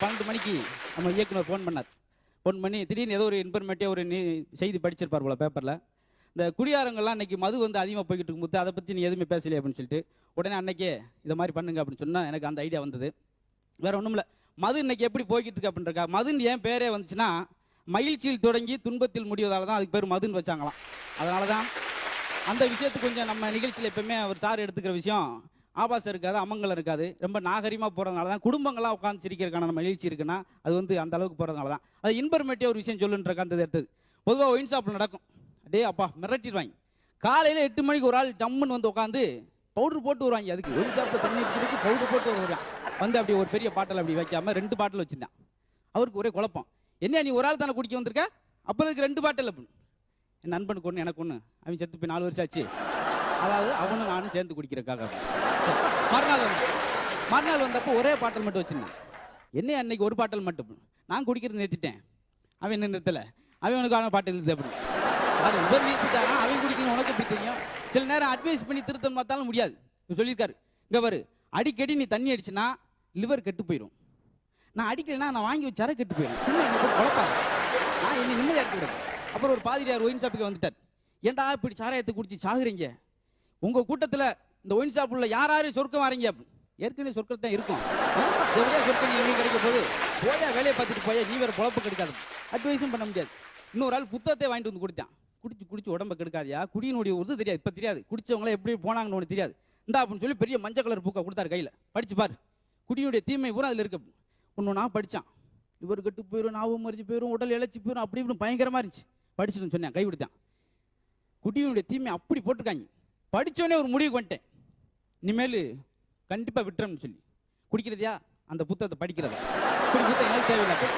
12 மணிக்கு நம்ம இயக்குனர் ஃபோன் பண்ணார். ஃபோன் பண்ணி திடீர்னு ஏதோ ஒரு இன்ஃபர்மேட்டிவ் ஒரு செய்தி படிச்சிருப்பார் போல பேப்பரில். இந்த குடியாரங்கள்லாம் இன்னைக்கு மது வந்து அதிகமாக போய்கிட்டு இருக்கும்போது அதை பற்றி நீ எதுவுமே பேசலையே அப்படின்னு சொல்லிட்டு உடனே அன்னைக்கே இதை மாதிரி பண்ணுங்க அப்படின்னு சொன்னால் எனக்கு அந்த ஐடியா வந்தது. வேற ஒன்றும் இல்லை, மது இன்னைக்கு எப்படி போய்கிட்டு இருக்கு அப்படின்றக்கா. மதுன்னு ஏன் பேரே வந்துச்சுன்னா மகிழ்ச்சியில் தொடங்கி துன்பத்தில் முடிவதால தான் அதுக்கு பேர் மதுன்னு வச்சாங்களாம். அதனால தான் அந்த விஷயத்துக்கு கொஞ்சம் நம்ம நிகழ்ச்சியில் எப்பவுமே அவர் சார் எடுத்துக்கிற விஷயம் ஆபாசம் இருக்காது, அமங்கலம் இருக்காது, ரொம்ப நாகரிகமாக போகிறதுனால தான் குடும்பங்களாக உட்காந்து சிரிக்கிறதுக்கான நம்ம நிகழ்ச்சி இருக்குன்னா அது வந்து அந்த அளவுக்கு போகிறதுனால தான். அது இன்ஃபர்மேட்டிவ் ஒரு விஷயம் சொல்லுன்றக்கா அந்த எடுத்தது. பொதுவாக ஒயின் ஷாப்பில் நடக்கும், டே அப்பா மிரட்டிடுவாங்க. காலையில் 8 மணிக்கு ஒரு ஆள் ஜம்முன்னு வந்து உட்காந்து பவுடர் போட்டு வருவாங்க. அதுக்கு ஒயின் ஷாப்பில் தண்ணி எடுத்துட்டு பவுடர் போட்டு வருவான். வந்து அப்படி ஒரு பெரிய பாட்டில் அப்படி வைக்காம 2 பாட்டில் வச்சுருந்தான். அவருக்கு ஒரே குழப்பம், என்ன நீ ஒரு ஆள் தானே குடிக்க வந்திருக்க, அப்போ அதுக்கு 2 பாட்டில் அப்படின்னு. என் நண்பனுக்கு ஒன்று எனக்கு ஒன்று, அவன் செத்து போய் 4 வருஷம் ஆச்சு. அதாவது அவனும் நானும் சேர்ந்து குடிக்கிறக்காக. மறுநாள் வந்தப்போ ஒரே பாட்டில் மட்டும் வச்சிருந்தான். என்ன அன்னைக்கு ஒரு பாட்டில் மட்டும், நான் குடிக்கிறது நிறுத்திட்டேன், அவன் என்ன நிறுத்தலை, அவன் உனக்கான பாட்டில் இருக்குது அப்படி. அது உபர் நிறுத்திட்டானா அவன் குடிக்கணும், உனக்கு எப்படி தெரியும். சில நேரம் அட்வைஸ் பண்ணி திருத்தம் பார்த்தாலும் முடியாது. சொல்லியிருக்காரு, இங்கே வரு அடிக்கடி நீ தண்ணி அடிச்சுன்னா லிவர் கெட்டு போயிடும், நான் அடிக்கலைன்னா நான் வாங்கி வச்சார கெட்டு போயிடும், சும்மா என்ன போய் குழப்பாரு, நான் என்ன நிம்மதியாக இருக்கக்கூடாது. அப்புறம் ஒரு பாதிரியார் ஒயின் ஷாப்புக்கு வந்துட்டார். ஏன்டா இப்படி சாராயத்தை குடிச்சு சாகுறீங்க, உங்க கூட்டத்தில் இந்த ஒயின் ஷாப்புள்ள யாரும் சொர்க்கம் வாரீங்க, ஏற்கனவே சொர்க்கத்தான் இருக்கும், சொர்க்கம் எங்கே கிடைக்க போது, போயா வேலையை பார்த்துட்டு போயா, நீ வேற பொழப்பு கிடைக்காது, அட்வைஸும் பண்ண முடியாது. இன்னொரு ஆள் புத்தகத்தை வாங்கிட்டு வந்து கொடுத்தான். குடிச்சு உடம்ப கெடுக்காதியா, குடியினுடைய ஒரு தெரியாது, இப்போ தெரியாது, குடிச்சவங்களே எப்படி போனாங்கன்னு ஒன்று தெரியாது, இந்தா அப்படின்னு சொல்லி பெரிய மஞ்சள் கலர் புக்கை கொடுத்தாரு கையில், படிச்சு பாரு, குடியினுடைய தீமை பூரா அதில் இருக்கு. ஒன்று நான் படித்தான், இவர் கெட்டு போயிடும், நாவும் மறிஞ்சு போயிடும், உடல் இழைச்சி போயிடும், அப்படி இப்படின்னு பயங்கரமாக இருந்துச்சு. படிச்சுன்னு சொன்னேன், கை விடுத்தான். குடியினுடைய தீமை அப்படி போட்டிருக்காங்க. படித்தோடனே ஒரு முடிவுக்கு வந்துட்டேன், இனிமேல் கண்டிப்பாக விட்டுறோம்னு சொல்லி குடிக்கிறதையா அந்த புத்தகத்தை படிக்கிறதா, புத்தகம் எனக்கு தேவையில்லை.